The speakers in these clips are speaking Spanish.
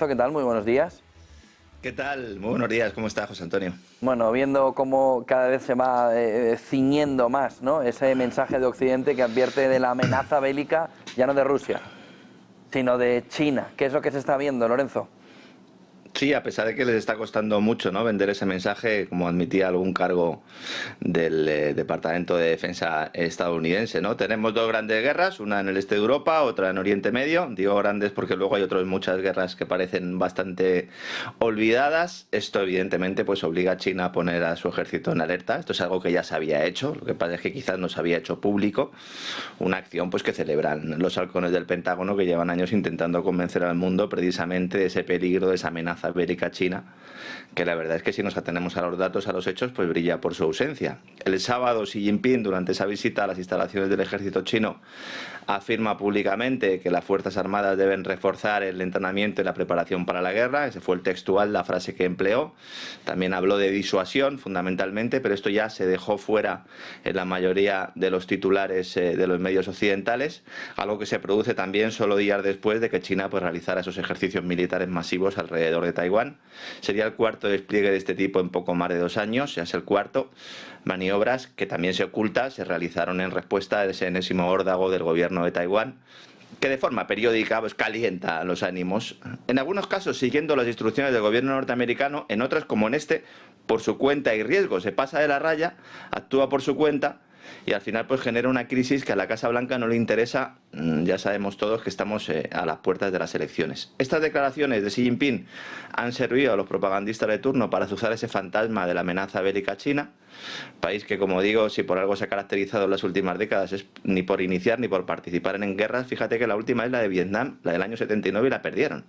Lorenzo, ¿qué tal? Muy buenos días. ¿Qué tal? Muy buenos días, ¿cómo está José Antonio? Bueno, viendo cómo cada vez se va ciñendo más, ¿no?, ese mensaje de Occidente que advierte de la amenaza bélica, ya no de Rusia, sino de China. ¿Qué es lo que se está viendo, Lorenzo? Sí, a pesar de que les está costando mucho, ¿no?, vender ese mensaje, como admitía algún cargo del Departamento de Defensa estadounidense, ¿no? Tenemos dos grandes guerras, una en el este de Europa, otra en Oriente Medio. Digo grandes porque luego hay otras muchas guerras que parecen bastante olvidadas. Esto evidentemente pues obliga a China a poner a su ejército en alerta. Esto es algo que ya se había hecho, lo que pasa es que quizás no se había hecho público. Una acción pues que celebran los halcones del Pentágono, que llevan años intentando convencer al mundo precisamente de ese peligro, de esa amenaza bélica china, que la verdad es que si nos atenemos a los datos, a los hechos, pues brilla por su ausencia. El sábado Xi Jinping, durante esa visita a las instalaciones del ejército chino, afirma públicamente que las Fuerzas Armadas deben reforzar el entrenamiento y la preparación para la guerra. Ese fue el textual, la frase que empleó. También habló de disuasión, fundamentalmente, pero esto ya se dejó fuera en la mayoría de los titulares de los medios occidentales, algo que se produce también solo días después de que China pues realizara esos ejercicios militares masivos alrededor de Taiwán. Sería el cuarto despliegue de este tipo en poco más de 2 años, ya es el cuarto. Maniobras que también se ocultan, se realizaron en respuesta a ese enésimo órdago del gobierno de Taiwán, que de forma periódica pues calienta los ánimos, en algunos casos siguiendo las instrucciones del gobierno norteamericano, en otras, como en este, por su cuenta y riesgo. Se pasa de la raya, actúa por su cuenta y al final pues genera una crisis que a la Casa Blanca no le interesa. Ya sabemos todos que estamos a las puertas de las elecciones. Estas declaraciones de Xi Jinping han servido a los propagandistas de turno para azuzar ese fantasma de la amenaza bélica china, país que, como digo, si por algo se ha caracterizado en las últimas décadas es ni por iniciar ni por participar en guerras. Fíjate que la última es la de Vietnam, la del año 79, y la perdieron.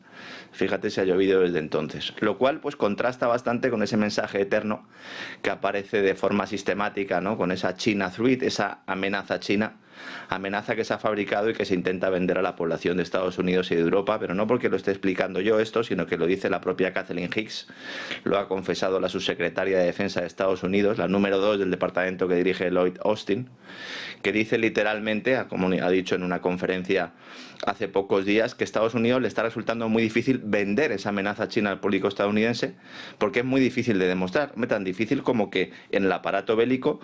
Fíjate si ha llovido desde entonces, lo cual pues contrasta bastante con ese mensaje eterno que aparece de forma sistemática, ¿no?, con esa China Threat, esa amenaza china, amenaza que se ha fabricado y que se intenta vender a la población de Estados Unidos y de Europa, pero no porque lo esté explicando yo esto, sino que lo dice la propia Kathleen Hicks, lo ha confesado la subsecretaria de Defensa de Estados Unidos, la número 2 del departamento que dirige Lloyd Austin, que dice literalmente, como ha dicho en una conferencia hace pocos días, que a Estados Unidos le está resultando muy difícil vender esa amenaza china al público estadounidense, porque es muy difícil de demostrar, tan difícil como que en el aparato bélico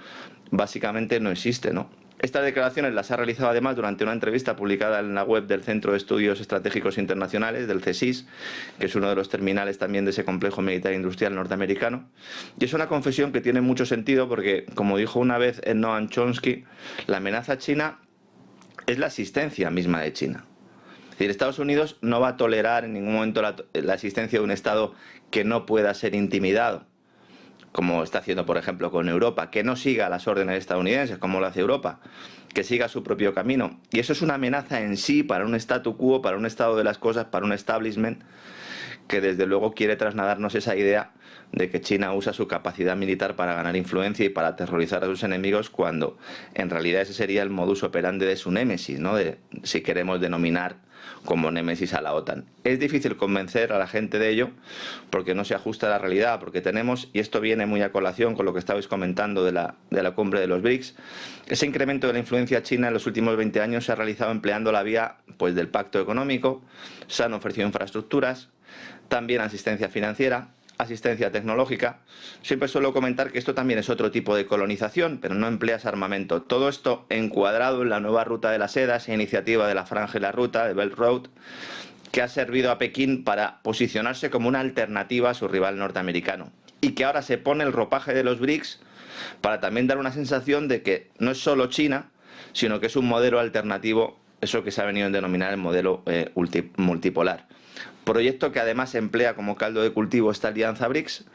básicamente no existe, ¿no? Estas declaraciones las ha realizado además durante una entrevista publicada en la web del Centro de Estudios Estratégicos Internacionales, del CSIS, que es uno de los terminales también de ese complejo militar industrial norteamericano. Y es una confesión que tiene mucho sentido porque, como dijo una vez Noam Chomsky, la amenaza china es la existencia misma de China. Es decir, Estados Unidos no va a tolerar en ningún momento la existencia de un Estado que no pueda ser intimidado, como está haciendo, por ejemplo, con Europa, que no siga las órdenes estadounidenses, como lo hace Europa, que siga su propio camino. Y eso es una amenaza en sí para un statu quo, para un estado de las cosas, para un establishment que desde luego quiere trasladarnos esa idea de que China usa su capacidad militar para ganar influencia y para aterrorizar a sus enemigos, cuando en realidad ese sería el modus operandi de su némesis, ¿no?, de, si queremos denominar como némesis a la OTAN. Es difícil convencer a la gente de ello porque no se ajusta a la realidad, porque tenemos, y esto viene muy a colación con lo que estabais comentando de la cumbre de los BRICS, ese incremento de la influencia china en los últimos 20 años se ha realizado empleando la vía pues del pacto económico. Se han ofrecido infraestructuras, también asistencia financiera, asistencia tecnológica. Siempre suelo comentar que esto también es otro tipo de colonización, pero no empleas armamento. Todo esto encuadrado en la nueva ruta de la seda, esa iniciativa de la Franja y la Ruta, de Belt Road, que ha servido a Pekín para posicionarse como una alternativa a su rival norteamericano. Y que ahora se pone el ropaje de los BRICS para también dar una sensación de que no es solo China, sino que es un modelo alternativo, eso que se ha venido a denominar el modelo multipolar. Proyecto que además emplea como caldo de cultivo esta alianza BRICS,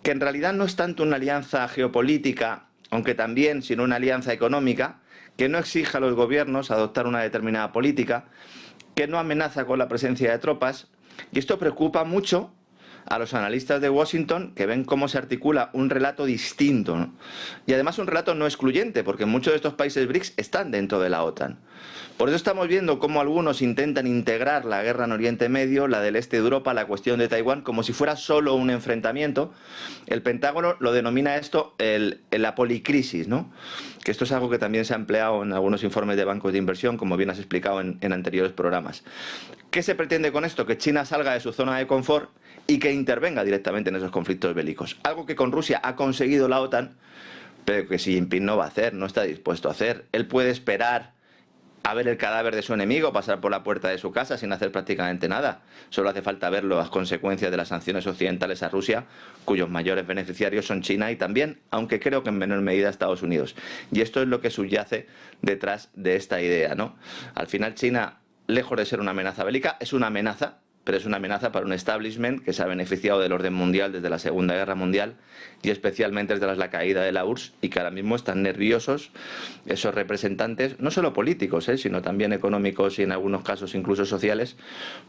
que en realidad no es tanto una alianza geopolítica, aunque también, sino una alianza económica, que no exige a los gobiernos adoptar una determinada política, que no amenaza con la presencia de tropas, y esto preocupa mucho a los analistas de Washington, que ven cómo se articula un relato distinto, ¿no? Y además un relato no excluyente, porque muchos de estos países BRICS están dentro de la OTAN. Por eso estamos viendo cómo algunos intentan integrar la guerra en Oriente Medio, la del este de Europa, la cuestión de Taiwán, como si fuera solo un enfrentamiento. El Pentágono lo denomina esto la policrisis, ¿no?, que esto es algo que también se ha empleado en algunos informes de bancos de inversión, como bien has explicado en anteriores programas. ¿Qué se pretende con esto? Que China salga de su zona de confort y que intervenga directamente en esos conflictos bélicos. Algo que con Rusia ha conseguido la OTAN, pero que Xi Jinping no va a hacer, no está dispuesto a hacer. Él puede esperar a ver el cadáver de su enemigo pasar por la puerta de su casa sin hacer prácticamente nada. Solo hace falta ver las consecuencias de las sanciones occidentales a Rusia, cuyos mayores beneficiarios son China y también, aunque creo que en menor medida, Estados Unidos. Y esto es lo que subyace detrás de esta idea, ¿no? Al final, China, lejos de ser una amenaza bélica, es una amenaza, pero es una amenaza para un establishment que se ha beneficiado del orden mundial desde la Segunda Guerra Mundial y especialmente desde la caída de la URSS, y que ahora mismo están nerviosos esos representantes, no solo políticos, sino también económicos y en algunos casos incluso sociales,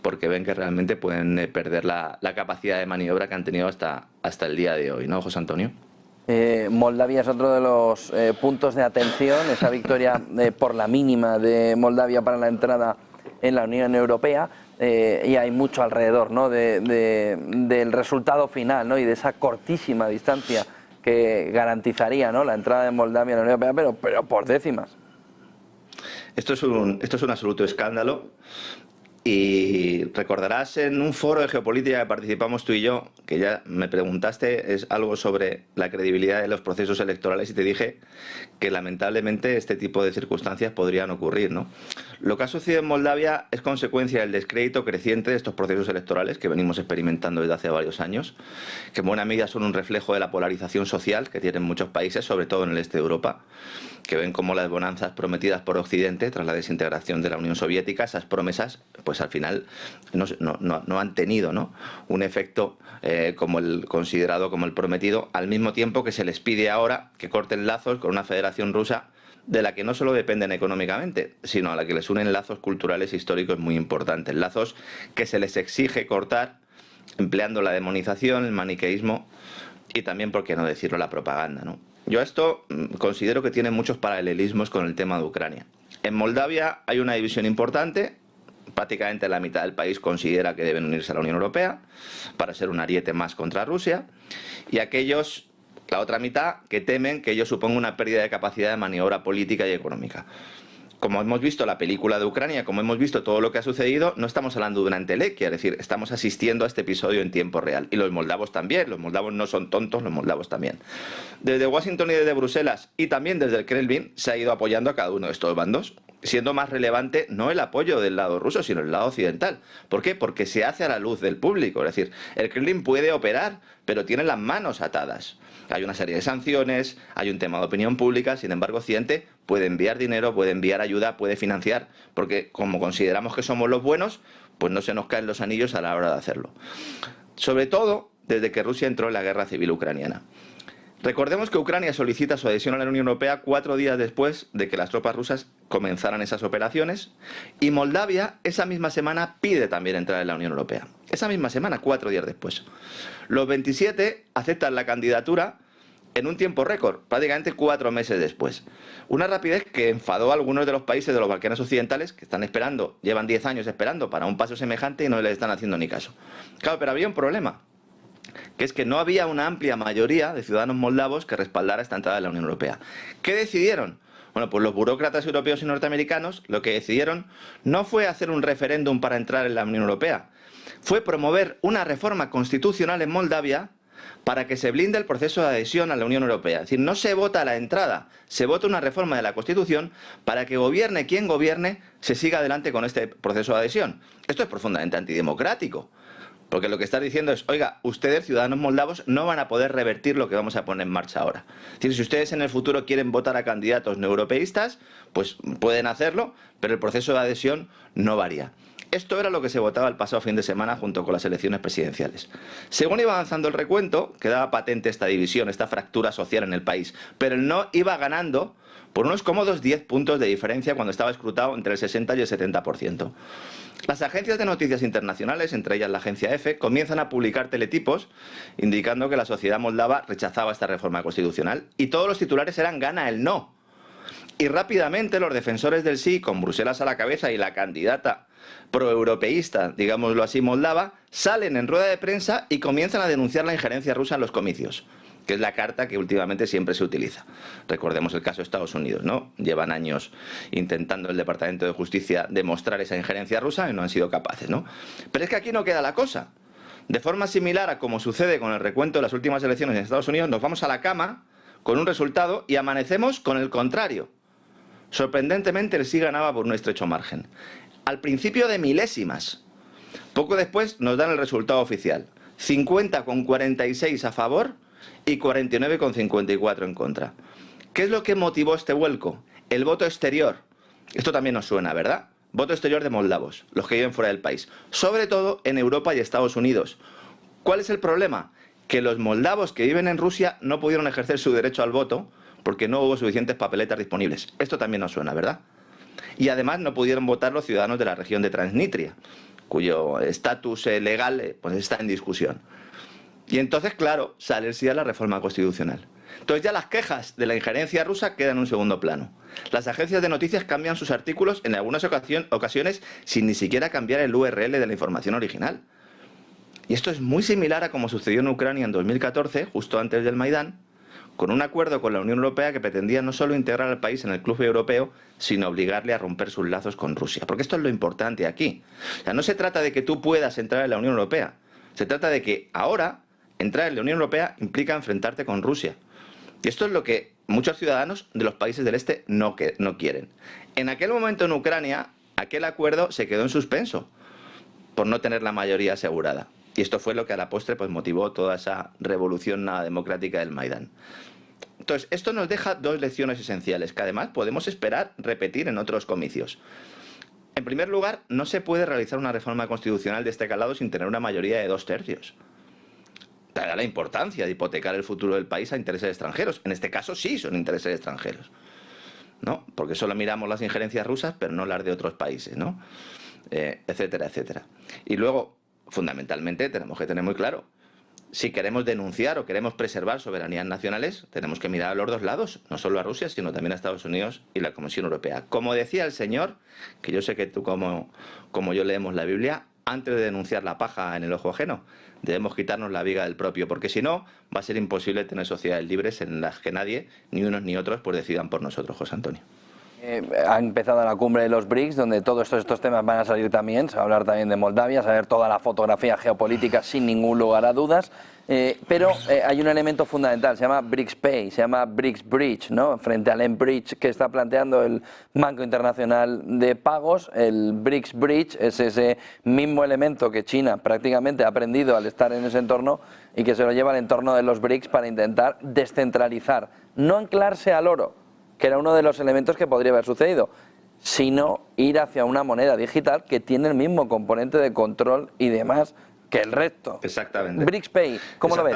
porque ven que realmente pueden perder la capacidad de maniobra que han tenido hasta el día de hoy, ¿no, José Antonio? Moldavia es otro de los puntos de atención, esa victoria por la mínima de Moldavia para la entrada en la Unión Europea. Y hay mucho alrededor, ¿no?, del resultado final, ¿no?, y de esa cortísima distancia que garantizaría, ¿no?, la entrada de Moldavia en la Unión Europea, pero por décimas. Esto es un absoluto escándalo. Y recordarás en un foro de geopolítica que participamos tú y yo, que ya me preguntaste algo sobre la credibilidad de los procesos electorales y te dije que lamentablemente este tipo de circunstancias podrían ocurrir, ¿no? Lo que ha sucedido en Moldavia es consecuencia del descrédito creciente de estos procesos electorales que venimos experimentando desde hace varios años, que en buena medida son un reflejo de la polarización social que tienen muchos países, sobre todo en el este de Europa, que ven como las bonanzas prometidas por Occidente tras la desintegración de la Unión Soviética, esas promesas, pues al final no han tenido, ¿no?, un efecto como el considerado como el prometido, al mismo tiempo que se les pide ahora que corten lazos con una federación rusa de la que no solo dependen económicamente, sino a la que les unen lazos culturales e históricos muy importantes, lazos que se les exige cortar empleando la demonización, el maniqueísmo y también, por qué no decirlo, la propaganda, ¿no? Yo esto considero que tiene muchos paralelismos con el tema de Ucrania. En Moldavia hay una división importante. Prácticamente la mitad del país considera que deben unirse a la Unión Europea para ser un ariete más contra Rusia, y aquellos, la otra mitad, que temen que ello suponga una pérdida de capacidad de maniobra política y económica. Como hemos visto la película de Ucrania, como hemos visto todo lo que ha sucedido, no estamos hablando de una entelequia, es decir, estamos asistiendo a este episodio en tiempo real. Y los moldavos también, los moldavos no son tontos, los moldavos también. Desde Washington y desde Bruselas, y también desde el Kremlin, se ha ido apoyando a cada uno de estos bandos, siendo más relevante no el apoyo del lado ruso, sino el lado occidental. ¿Por qué? Porque se hace a la luz del público, es decir, el Kremlin puede operar, pero tiene las manos atadas. Hay una serie de sanciones, hay un tema de opinión pública, sin embargo Occidente puede enviar dinero, puede enviar ayuda, puede financiar, porque como consideramos que somos los buenos, pues no se nos caen los anillos a la hora de hacerlo. Sobre todo desde que Rusia entró en la guerra civil ucraniana. Recordemos que Ucrania solicita su adhesión a la Unión Europea 4 días después de que las tropas rusas comenzaran esas operaciones, y Moldavia esa misma semana pide también entrar en la Unión Europea. Esa misma semana, 4 días después. Los 27 aceptan la candidatura en un tiempo récord, prácticamente 4 meses después. Una rapidez que enfadó a algunos de los países de los Balcanes occidentales, que están esperando, llevan 10 años esperando para un paso semejante y no les están haciendo ni caso. Claro, pero había un problema, que es que no había una amplia mayoría de ciudadanos moldavos que respaldara esta entrada en la Unión Europea. ¿Qué decidieron? Bueno, pues los burócratas europeos y norteamericanos lo que decidieron no fue hacer un referéndum para entrar en la Unión Europea, fue promover una reforma constitucional en Moldavia para que se blinde el proceso de adhesión a la Unión Europea. Es decir, no se vota la entrada, se vota una reforma de la Constitución para que gobierne quien gobierne, se siga adelante con este proceso de adhesión. Esto es profundamente antidemocrático. Porque lo que está diciendo es, oiga, ustedes, ciudadanos moldavos, no van a poder revertir lo que vamos a poner en marcha ahora. Es decir, si ustedes en el futuro quieren votar a candidatos no europeístas, pues pueden hacerlo, pero el proceso de adhesión no varía. Esto era lo que se votaba el pasado fin de semana junto con las elecciones presidenciales. Según iba avanzando el recuento, quedaba patente esta división, esta fractura social en el país, pero el no iba ganando por unos cómodos 10 puntos de diferencia cuando estaba escrutado entre el 60 y el 70%. Las agencias de noticias internacionales, entre ellas la agencia EFE, comienzan a publicar teletipos indicando que la sociedad moldava rechazaba esta reforma constitucional y todos los titulares eran gana el no. Y rápidamente los defensores del sí, con Bruselas a la cabeza y la candidata proeuropeísta, digámoslo así, moldava, salen en rueda de prensa y comienzan a denunciar la injerencia rusa en los comicios. que es la carta que últimamente siempre se utiliza. Recordemos el caso de Estados Unidos, ¿no? Llevan años intentando el Departamento de Justicia demostrar esa injerencia rusa y no han sido capaces, ¿no? Pero es que aquí no queda la cosa. De forma similar a como sucede con el recuento de las últimas elecciones en Estados Unidos, nos vamos a la cama con un resultado y amanecemos con el contrario. Sorprendentemente, el sí ganaba por un estrecho margen. Al principio de milésimas. Poco después nos dan el resultado oficial. 50,46 a favor y 49,54 en contra. ¿Qué es lo que motivó este vuelco? El voto exterior. Esto también nos suena, ¿verdad? Voto exterior de moldavos, los que viven fuera del país. Sobre todo en Europa y Estados Unidos. ¿Cuál es el problema? Que los moldavos que viven en Rusia no pudieron ejercer su derecho al voto porque no hubo suficientes papeletas disponibles. Esto también nos suena, ¿verdad? Y además no pudieron votar los ciudadanos de la región de Transnistria, cuyo estatus legal pues está en discusión. Y entonces, claro, sale el sí a la reforma constitucional. Entonces ya las quejas de la injerencia rusa quedan en un segundo plano. Las agencias de noticias cambian sus artículos en algunas ocasiones sin ni siquiera cambiar el URL de la información original. Y esto es muy similar a como sucedió en Ucrania en 2014, justo antes del Maidán, con un acuerdo con la Unión Europea que pretendía no solo integrar al país en el club europeo, sino obligarle a romper sus lazos con Rusia. Porque esto es lo importante aquí. O sea, no se trata de que tú puedas entrar en la Unión Europea. Se trata de que ahora entrar en la Unión Europea implica enfrentarte con Rusia. Y esto es lo que muchos ciudadanos de los países del este no quieren. En aquel momento en Ucrania, aquel acuerdo se quedó en suspenso por no tener la mayoría asegurada. Y esto fue lo que a la postre pues, motivó toda esa revolución nada democrática del Maidán. Entonces, esto nos deja dos lecciones esenciales que además podemos esperar repetir en otros comicios. En primer lugar, no se puede realizar una reforma constitucional de este calado sin tener una mayoría de 2/3. Dada la importancia de hipotecar el futuro del país a intereses extranjeros. En este caso sí son intereses extranjeros, ¿no? Porque solo miramos las injerencias rusas, pero no las de otros países, ¿no? Etcétera, etcétera. Y luego, fundamentalmente, tenemos que tener muy claro, si queremos denunciar o queremos preservar soberanías nacionales, tenemos que mirar a los dos lados, no solo a Rusia, sino también a Estados Unidos y la Comisión Europea. Como decía el Señor, que yo sé que tú como yo leemos la Biblia, antes de denunciar la paja en el ojo ajeno, debemos quitarnos la viga del propio, porque si no, va a ser imposible tener sociedades libres en las que nadie, ni unos ni otros, pues decidan por nosotros, José Antonio. Ha empezado la cumbre de los BRICS, donde todos estos temas van a salir también. Se va a hablar también de Moldavia, se va a ver toda la fotografía geopolítica sin ningún lugar a dudas. Pero hay un elemento fundamental, se llama BRICS Pay, se llama BRICS Bridge, ¿no? Frente al M-Bridge que está planteando el Banco Internacional de Pagos, el BRICS Bridge es ese mismo elemento que China prácticamente ha aprendido al estar en ese entorno y que se lo lleva al entorno de los BRICS para intentar descentralizar, no anclarse al oro, que era uno de los elementos que podría haber sucedido, sino ir hacia una moneda digital que tiene el mismo componente de control y demás que el resto. Exactamente. BRICS Pay, ¿cómo lo ves?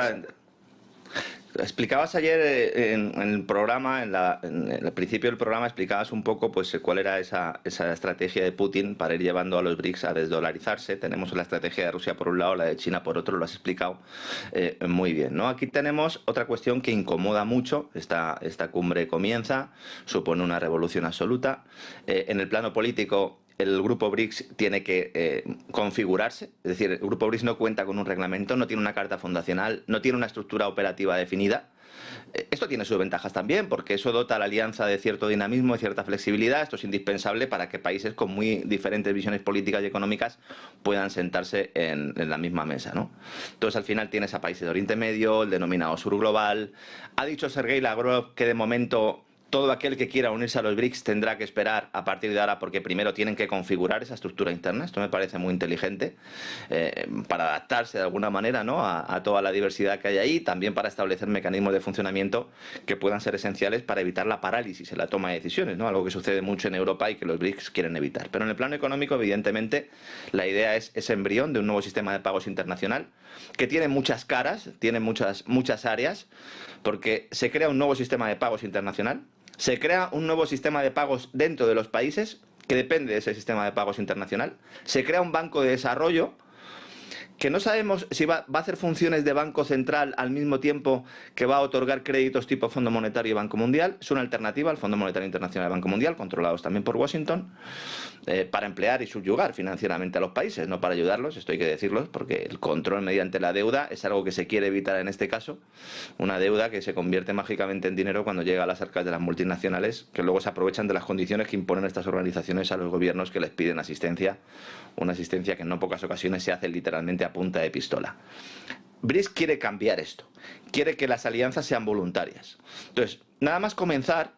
Explicabas ayer en el programa, en el principio del programa, explicabas un poco pues cuál era esa estrategia de Putin para ir llevando a los BRICS a desdolarizarse. Tenemos la estrategia de Rusia por un lado, la de China por otro, lo has explicado muy bien, ¿no? Aquí tenemos otra cuestión que incomoda mucho. Esta cumbre comienza, supone una revolución absoluta. En el plano político, el grupo BRICS tiene que configurarse, es decir, el grupo BRICS no cuenta con un reglamento, no tiene una carta fundacional, no tiene una estructura operativa definida. Esto tiene sus ventajas también, porque eso dota a la alianza de cierto dinamismo, de cierta flexibilidad. Esto es indispensable para que países con muy diferentes visiones políticas y económicas puedan sentarse en la misma mesa, ¿no? Entonces, al final tienes a países de Oriente Medio, el denominado Sur Global. Ha dicho Sergei Lavrov que de momento todo aquel que quiera unirse a los BRICS tendrá que esperar a partir de ahora, porque primero tienen que configurar esa estructura interna. Esto me parece muy inteligente para adaptarse de alguna manera, ¿no? a toda la diversidad que hay ahí, también para establecer mecanismos de funcionamiento que puedan ser esenciales para evitar la parálisis en la toma de decisiones, ¿no? Algo que sucede mucho en Europa y que los BRICS quieren evitar. Pero en el plano económico, evidentemente, la idea es ese embrión de un nuevo sistema de pagos internacional que tiene muchas caras, tiene muchas áreas, porque se crea un nuevo sistema de pagos internacional. Se crea un nuevo sistema de pagos dentro de los países que depende de ese sistema de pagos internacional. Se crea un banco de desarrollo que no sabemos si va a hacer funciones de Banco Central al mismo tiempo que va a otorgar créditos tipo Fondo Monetario y Banco Mundial. Es una alternativa al Fondo Monetario Internacional y Banco Mundial, controlados también por Washington, para emplear y subyugar financieramente a los países, no para ayudarlos, esto hay que decirlo, porque el control mediante la deuda es algo que se quiere evitar en este caso, una deuda que se convierte mágicamente en dinero cuando llega a las arcas de las multinacionales, que luego se aprovechan de las condiciones que imponen estas organizaciones a los gobiernos que les piden asistencia, una asistencia que en no pocas ocasiones se hace literalmente a punta de pistola. BRICS quiere cambiar esto, quiere que las alianzas sean voluntarias. Entonces, nada más comenzar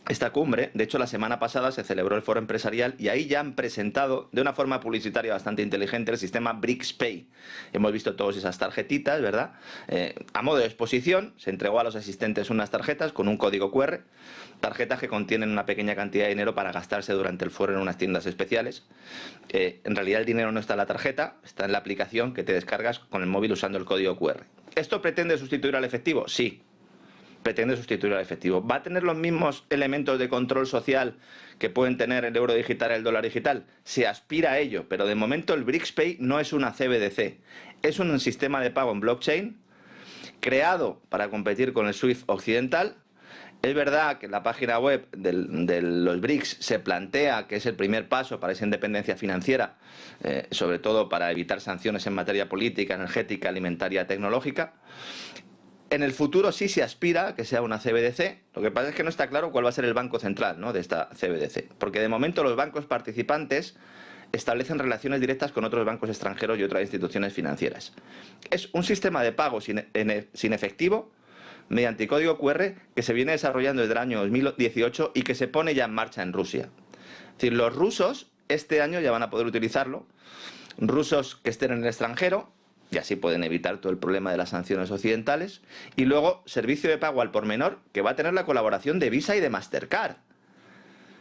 esta cumbre, de hecho la semana pasada se celebró el foro empresarial y ahí ya han presentado de una forma publicitaria bastante inteligente el sistema BRICS Pay. Hemos visto todas esas tarjetitas, ¿verdad? A modo de exposición se entregó a los asistentes unas tarjetas con un código QR, tarjetas que contienen una pequeña cantidad de dinero para gastarse durante el foro en unas tiendas especiales. En realidad el dinero no está en la tarjeta, está en la aplicación que te descargas con el móvil usando el código QR. ¿Esto pretende sustituir al efectivo? Sí. Pretende sustituir al efectivo. ¿Va a tener los mismos elementos de control social que pueden tener el euro digital y el dólar digital? Se aspira a ello, pero de momento el BRICS Pay no es una CBDC. Es un sistema de pago en blockchain creado para competir con el SWIFT occidental. Es verdad que en la página web de los BRICS se plantea que es el primer paso para esa independencia financiera, sobre todo para evitar sanciones en materia política, energética, alimentaria, tecnológica. En el futuro sí se aspira a que sea una CBDC, lo que pasa es que no está claro cuál va a ser el banco central, ¿no?, de esta CBDC, porque de momento los bancos participantes establecen relaciones directas con otros bancos extranjeros y otras instituciones financieras. Es un sistema de pago sin efectivo, mediante código QR, que se viene desarrollando desde el año 2018 y que se pone ya en marcha en Rusia. Es decir, los rusos este año ya van a poder utilizarlo, rusos que estén en el extranjero, y así pueden evitar todo el problema de las sanciones occidentales. Y luego, servicio de pago al por menor, que va a tener la colaboración de Visa y de Mastercard.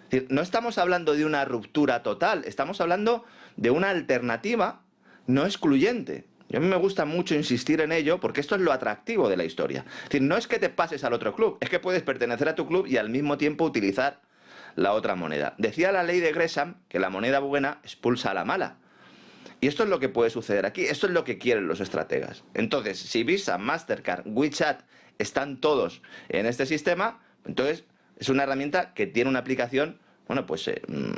Es decir, no estamos hablando de una ruptura total, estamos hablando de una alternativa no excluyente. Y a mí me gusta mucho insistir en ello porque esto es lo atractivo de la historia. Es decir, no es que te pases al otro club, es que puedes pertenecer a tu club y al mismo tiempo utilizar la otra moneda. Decía la ley de Gresham que la moneda buena expulsa a la mala. Y esto es lo que puede suceder aquí, esto es lo que quieren los estrategas. Entonces, si Visa, Mastercard, WeChat están todos en este sistema, entonces es una herramienta que tiene una aplicación, bueno, pues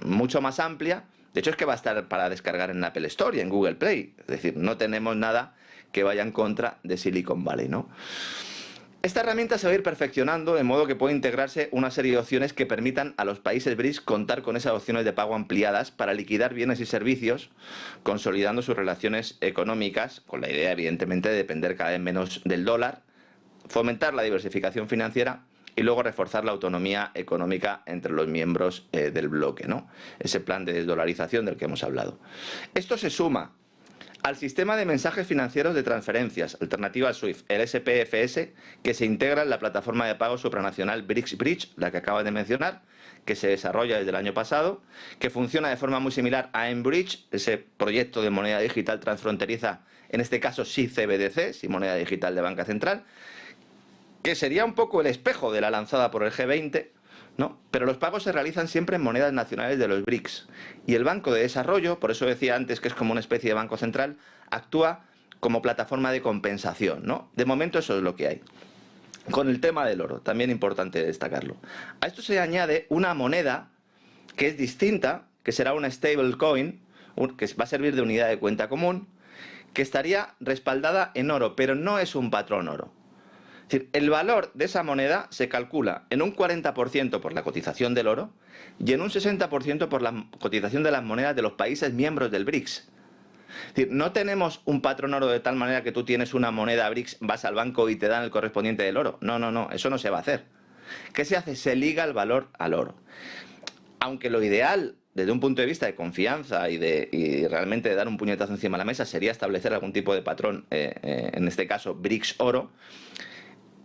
mucho más amplia. De hecho, es que va a estar para descargar en Apple Store y en Google Play. Es decir, no tenemos nada que vaya en contra de Silicon Valley, ¿no? Esta herramienta se va a ir perfeccionando de modo que puede integrarse una serie de opciones que permitan a los países BRICS contar con esas opciones de pago ampliadas para liquidar bienes y servicios, consolidando sus relaciones económicas, con la idea evidentemente de depender cada vez menos del dólar, fomentar la diversificación financiera y luego reforzar la autonomía económica entre los miembros del bloque, ¿no? Ese plan de desdolarización del que hemos hablado. Esto se suma al sistema de mensajes financieros de transferencias, alternativa al SWIFT, el SPFS, que se integra en la plataforma de pago supranacional BRICS Bridge, la que acabas de mencionar, que se desarrolla desde el año pasado, que funciona de forma muy similar a mBridge, ese proyecto de moneda digital transfronteriza, en este caso sí CBDC, sí moneda digital de banca central, que sería un poco el espejo de la lanzada por el G20, ¿no? Pero los pagos se realizan siempre en monedas nacionales de los BRICS. Y el Banco de Desarrollo, por eso decía antes que es como una especie de banco central, actúa como plataforma de compensación, ¿no? De momento eso es lo que hay. Con el tema del oro, también importante destacarlo. A esto se añade una moneda que es distinta, que será una stablecoin, que va a servir de unidad de cuenta común, que estaría respaldada en oro, pero no es un patrón oro. Es decir, el valor de esa moneda se calcula en un 40% por la cotización del oro y en un 60% por la cotización de las monedas de los países miembros del BRICS. Es decir, no tenemos un patrón oro de tal manera que tú tienes una moneda BRICS, vas al banco y te dan el correspondiente del oro. No, no, no, eso no se va a hacer. ¿Qué se hace? Se liga el valor al oro. Aunque lo ideal, desde un punto de vista de confianza y realmente de dar un puñetazo encima de la mesa, sería establecer algún tipo de patrón, en este caso BRICS oro.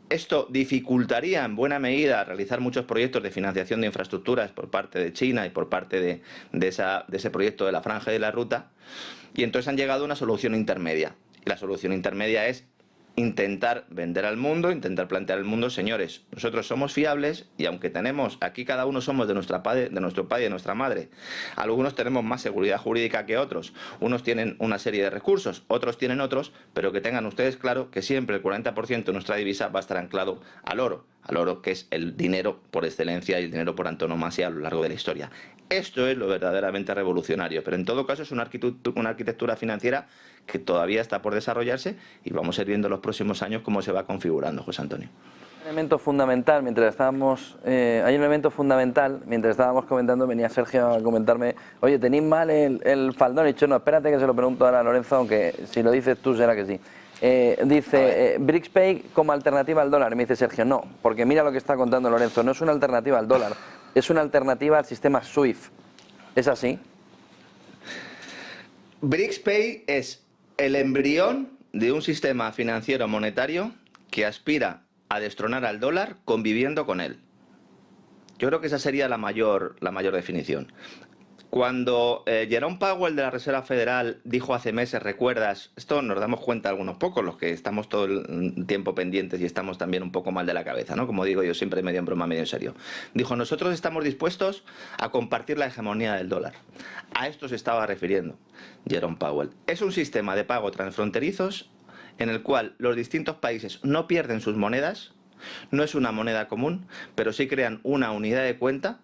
Esto dificultaría en buena medida realizar muchos proyectos de financiación de infraestructuras por parte de China y por parte de ese proyecto de la Franja de la Ruta, y entonces han llegado a una solución intermedia. Y la solución intermedia es intentar vender al mundo, intentar plantear al mundo, señores, nosotros somos fiables y aunque tenemos, aquí cada uno somos de nuestro padre y de nuestra madre, algunos tenemos más seguridad jurídica que otros, unos tienen una serie de recursos, otros tienen otros, pero que tengan ustedes claro que siempre el 40% de nuestra divisa va a estar anclado al oro que es el dinero por excelencia y el dinero por antonomasia a lo largo de la historia. Esto es lo verdaderamente revolucionario, pero en todo caso es una arquitectura financiera que todavía está por desarrollarse y vamos a ir viendo en los próximos años cómo se va configurando, José Antonio. Hay un elemento fundamental, mientras estábamos comentando, venía Sergio a comentarme, oye, tenéis mal el faldón, y he dicho, no, espérate que se lo pregunto ahora a Lorenzo, aunque si lo dices tú será que sí. Dice, BRICS-Pay como alternativa al dólar. Y me dice Sergio, no, porque mira lo que está contando Lorenzo, no es una alternativa al dólar, es una alternativa al sistema SWIFT. ¿Es así? BRICS-Pay es el embrión de un sistema financiero monetario que aspira a destronar al dólar conviviendo con él. Yo creo que esa sería la mayor definición. Cuando Jerome Powell de la Reserva Federal dijo hace meses, ¿recuerdas? Esto nos damos cuenta algunos pocos, los que estamos todo el tiempo pendientes y estamos también un poco mal de la cabeza, ¿no? Como digo yo siempre, medio en broma, medio en serio. Dijo, nosotros estamos dispuestos a compartir la hegemonía del dólar. A esto se estaba refiriendo Jerome Powell. Es un sistema de pago transfronterizos en el cual los distintos países no pierden sus monedas, no es una moneda común, pero sí crean una unidad de cuenta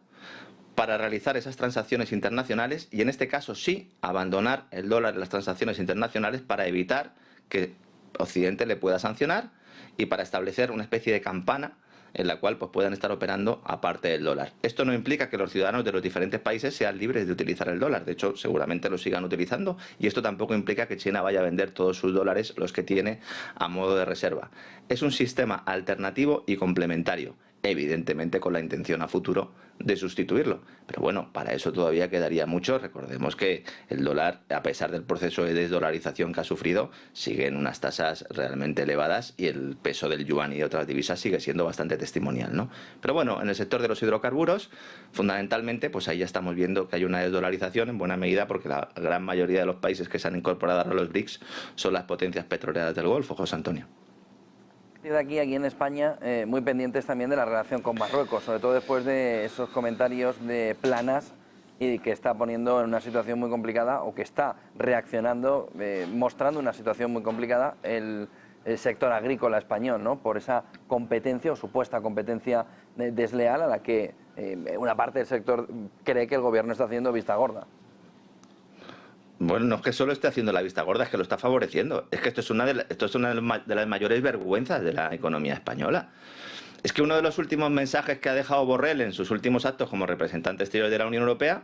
para realizar esas transacciones internacionales y en este caso sí abandonar el dólar en las transacciones internacionales para evitar que Occidente le pueda sancionar y para establecer una especie de campana en la cual pues, puedan estar operando aparte del dólar. Esto no implica que los ciudadanos de los diferentes países sean libres de utilizar el dólar, de hecho seguramente lo sigan utilizando y esto tampoco implica que China vaya a vender todos sus dólares, los que tiene, a modo de reserva. Es un sistema alternativo y complementario, evidentemente con la intención a futuro de sustituirlo. Pero bueno, para eso todavía quedaría mucho. Recordemos que el dólar, a pesar del proceso de desdolarización que ha sufrido, sigue en unas tasas realmente elevadas y el peso del yuan y de otras divisas sigue siendo bastante testimonial, ¿no? Pero bueno, en el sector de los hidrocarburos, fundamentalmente, pues ahí ya estamos viendo que hay una desdolarización en buena medida porque la gran mayoría de los países que se han incorporado a los BRICS son las potencias petroleras del Golfo, José Antonio. De aquí en España, muy pendientes también de la relación con Marruecos, sobre todo después de esos comentarios de Planas y que está poniendo en una situación muy complicada o que está reaccionando, mostrando una situación muy complicada el sector agrícola español, ¿no? Por esa competencia o supuesta competencia desleal a la que una parte del sector cree que el gobierno está haciendo vista gorda. Bueno, no es que solo esté haciendo la vista gorda, es que lo está favoreciendo. Es que esto es una de las mayores vergüenzas de la economía española. Es que uno de los últimos mensajes que ha dejado Borrell en sus últimos actos como representante exterior de la Unión Europea,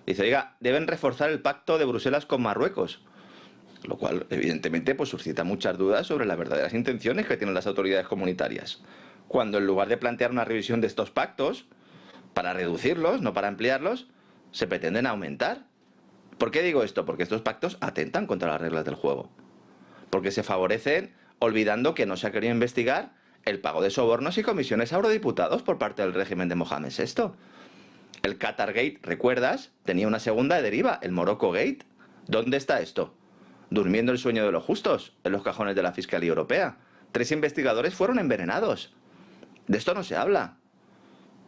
dice, oiga, deben reforzar el pacto de Bruselas con Marruecos. Lo cual, evidentemente, pues suscita muchas dudas sobre las verdaderas intenciones que tienen las autoridades comunitarias. Cuando en lugar de plantear una revisión de estos pactos, para reducirlos, no para ampliarlos, se pretenden aumentar. ¿Por qué digo esto? Porque estos pactos atentan contra las reglas del juego. Porque se favorecen olvidando que no se ha querido investigar el pago de sobornos y comisiones a eurodiputados por parte del régimen de Mohamed VI. El Qatar Gate, ¿recuerdas? Tenía una segunda deriva, el Morocco Gate. ¿Dónde está esto? Durmiendo el sueño de los justos, en los cajones de la Fiscalía Europea. 3 investigadores fueron envenenados. De esto no se habla.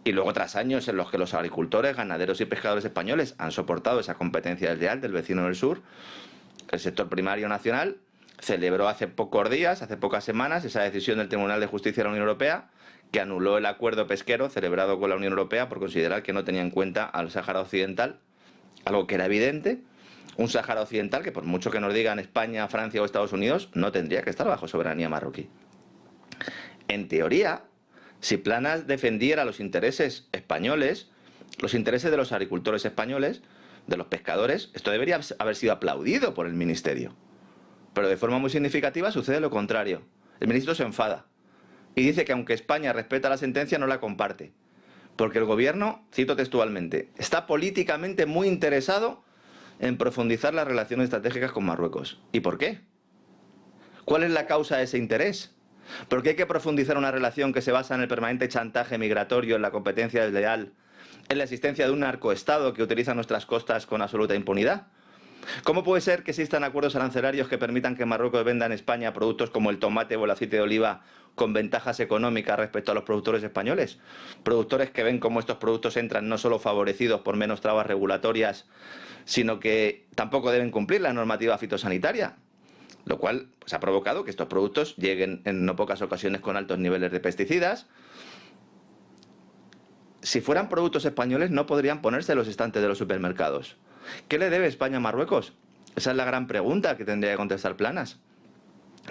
Y luego tras años en los que los agricultores, ganaderos y pescadores españoles han soportado esa competencia desleal del vecino del sur, el sector primario nacional celebró hace pocos días, hace pocas semanas, esa decisión del Tribunal de Justicia de la Unión Europea que anuló el acuerdo pesquero celebrado con la Unión Europea por considerar que no tenía en cuenta al Sáhara Occidental, algo que era evidente, un Sáhara Occidental que por mucho que nos digan España, Francia o Estados Unidos, no tendría que estar bajo soberanía marroquí. En teoría, si Planas defendiera los intereses españoles, los intereses de los agricultores españoles, de los pescadores, esto debería haber sido aplaudido por el Ministerio. Pero de forma muy significativa sucede lo contrario. El ministro se enfada y dice que aunque España respeta la sentencia, no la comparte. Porque el gobierno, cito textualmente, está políticamente muy interesado en profundizar las relaciones estratégicas con Marruecos. ¿Y por qué? ¿Cuál es la causa de ese interés? ¿Por qué hay que profundizar una relación que se basa en el permanente chantaje migratorio, en la competencia desleal, en la existencia de un narcoestado que utiliza nuestras costas con absoluta impunidad? ¿Cómo puede ser que existan acuerdos arancelarios que permitan que Marruecos venda en España productos como el tomate o el aceite de oliva con ventajas económicas respecto a los productores españoles? Productores que ven cómo estos productos entran no solo favorecidos por menos trabas regulatorias, sino que tampoco deben cumplir la normativa fitosanitaria, lo cual pues, ha provocado que estos productos lleguen en no pocas ocasiones con altos niveles de pesticidas. Si fueran productos españoles no podrían ponerse en los estantes de los supermercados. ¿Qué le debe España a Marruecos? Esa es la gran pregunta que tendría que contestar Planas.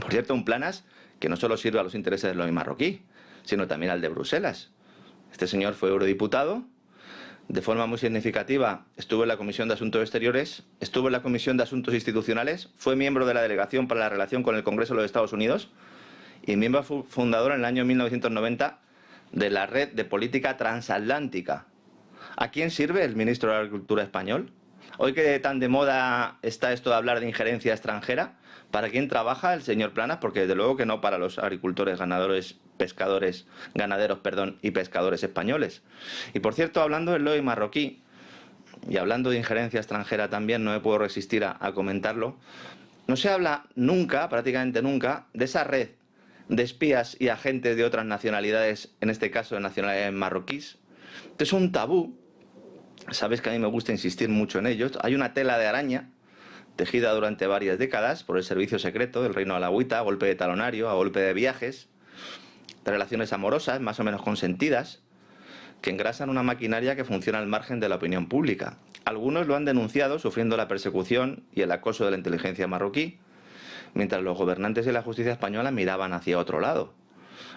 Por cierto, un Planas que no solo sirve a los intereses del lobby marroquí, sino también al de Bruselas. Este señor fue eurodiputado, de forma muy significativa estuvo en la Comisión de Asuntos Exteriores, estuvo en la Comisión de Asuntos Institucionales, fue miembro de la Delegación para la Relación con el Congreso de los Estados Unidos y miembro fundador en el año 1990 de la Red de Política Transatlántica. ¿A quién sirve el ministro de Agricultura español? Hoy que tan de moda está esto de hablar de injerencia extranjera, ¿para quién trabaja el señor Planas? Porque desde luego que no para los agricultores, ganaderos y pescadores españoles. Y por cierto, hablando del lobby marroquí y hablando de injerencia extranjera también, no me puedo resistir a comentarlo, no se habla nunca, prácticamente nunca, de esa red de espías y agentes de otras nacionalidades, en este caso de nacionalidades marroquíes. Esto es un tabú. Sabes que a mí me gusta insistir mucho en ello. Hay una tela de araña tejida durante varias décadas por el servicio secreto del Reino Alauita, a golpe de talonario, a golpe de viajes, de relaciones amorosas, más o menos consentidas, que engrasan una maquinaria que funciona al margen de la opinión pública. Algunos lo han denunciado sufriendo la persecución y el acoso de la inteligencia marroquí, mientras los gobernantes de la justicia española miraban hacia otro lado.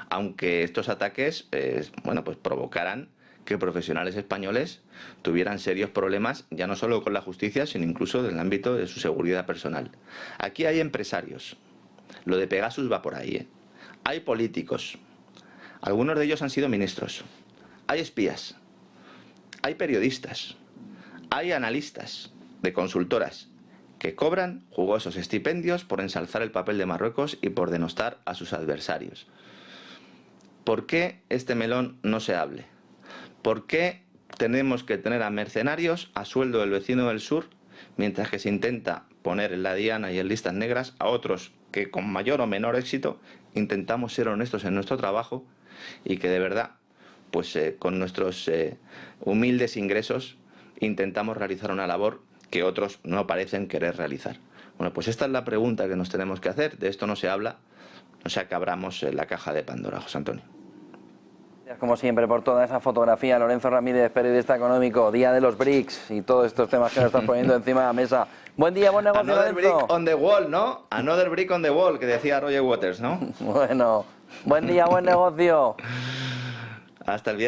Aunque estos ataques pues provocaran que profesionales españoles tuvieran serios problemas, ya no solo con la justicia, sino incluso en el ámbito de su seguridad personal. Aquí hay empresarios. Lo de Pegasus va por ahí, ¿eh? Hay políticos. Algunos de ellos han sido ministros. Hay espías. Hay periodistas. Hay analistas de consultoras que cobran jugosos estipendios por ensalzar el papel de Marruecos y por denostar a sus adversarios. ¿Por qué este melón no se hable? ¿Por qué tenemos que tener a mercenarios a sueldo del vecino del sur, mientras que se intenta poner en la diana y en listas negras a otros que con mayor o menor éxito intentamos ser honestos en nuestro trabajo y que de verdad, pues con nuestros humildes ingresos intentamos realizar una labor que otros no parecen querer realizar? Bueno, pues esta es la pregunta que nos tenemos que hacer. De esto no se habla, o sea que abramos la caja de Pandora, José Antonio. Como siempre, por toda esa fotografía. Lorenzo Ramírez, periodista económico, Día de los BRICS y todos estos temas que nos estás poniendo encima de la mesa. Buen día, buen negocio, Another Lorenzo. brick on the wall, ¿no? Another brick on the wall, que decía Roger Waters, ¿no? Bueno, buen día, buen negocio. Hasta el viernes.